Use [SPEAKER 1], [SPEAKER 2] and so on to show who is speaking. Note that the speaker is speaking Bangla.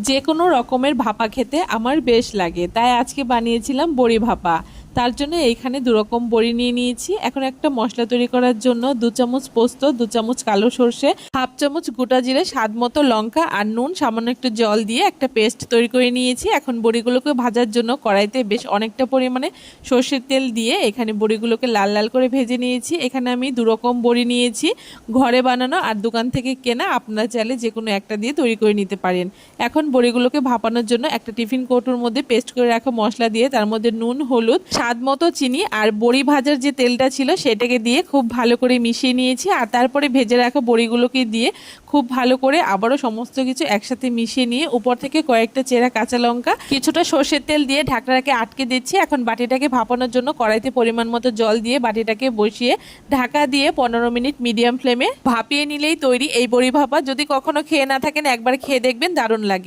[SPEAKER 1] যে কোনো রকমের ভাপা খেতে আমার বেশ লাগে, তাই আজকে বানিয়েছিলাম বড়ি ভাপা। তার জন্য এইখানে 2 রকম বড়ি নিয়ে নিয়েছি। এখন একটা মশলা তৈরি করার জন্য 2 চামচ পোস্ত, 2 চামচ কালো সর্ষে, হাফ চামচ গোটা জিরে, স্বাদ মতো লঙ্কা আর নুন, সামান্য একটু জল দিয়ে একটা পেস্ট তৈরি করে নিয়েছি। এখন বড়িগুলোকে ভাজার জন্য কড়াইতে বেশ অনেকটা পরিমাণে সর্ষের তেল দিয়ে এখানে বড়িগুলোকে লাল লাল করে ভেজে নিয়েছি। এখানে আমি 2 রকম বড়ি নিয়েছি, ঘরে বানানো আর দোকান থেকে কেনা। আপনারা চাইলে যে কোনো একটা দিয়ে তৈরি করে নিতে পারেন। এখন বড়িগুলোকে ভাপানোর জন্য একটা টিফিন কৌটোর মধ্যে পেস্ট করে রাখা মশলা দিয়ে তার মধ্যে নুন, হলুদ, স্বাদ মতো চিনি আর বড়ি ভাজার যে তেলটা ছিল সেটাকে দিয়ে খুব ভালো করে মিশিয়ে নিয়েছি। আর তারপরে ভেজে রাখা বড়িগুলোকে দিয়ে খুব ভালো করে আবারও সমস্ত কিছু একসাথে মিশিয়ে নিয়ে উপর থেকে কয়েকটা চেরা কাঁচা লঙ্কা, কিছুটা সর্ষের তেল দিয়ে ঢাকনাটাকে আটকে দিচ্ছি। এখন বাটিটাকে ভাপানোর জন্য কড়াইতে পরিমাণ মতো জল দিয়ে বাটিটাকে বসিয়ে ঢাকা দিয়ে 15 মিনিট মিডিয়াম ফ্লেমে ভাপিয়ে নিলেই তৈরি এই বড়ি ভাপা। যদি কখনো খেয়ে না থাকেন একবার খেয়ে দেখবেন, দারুণ লাগে।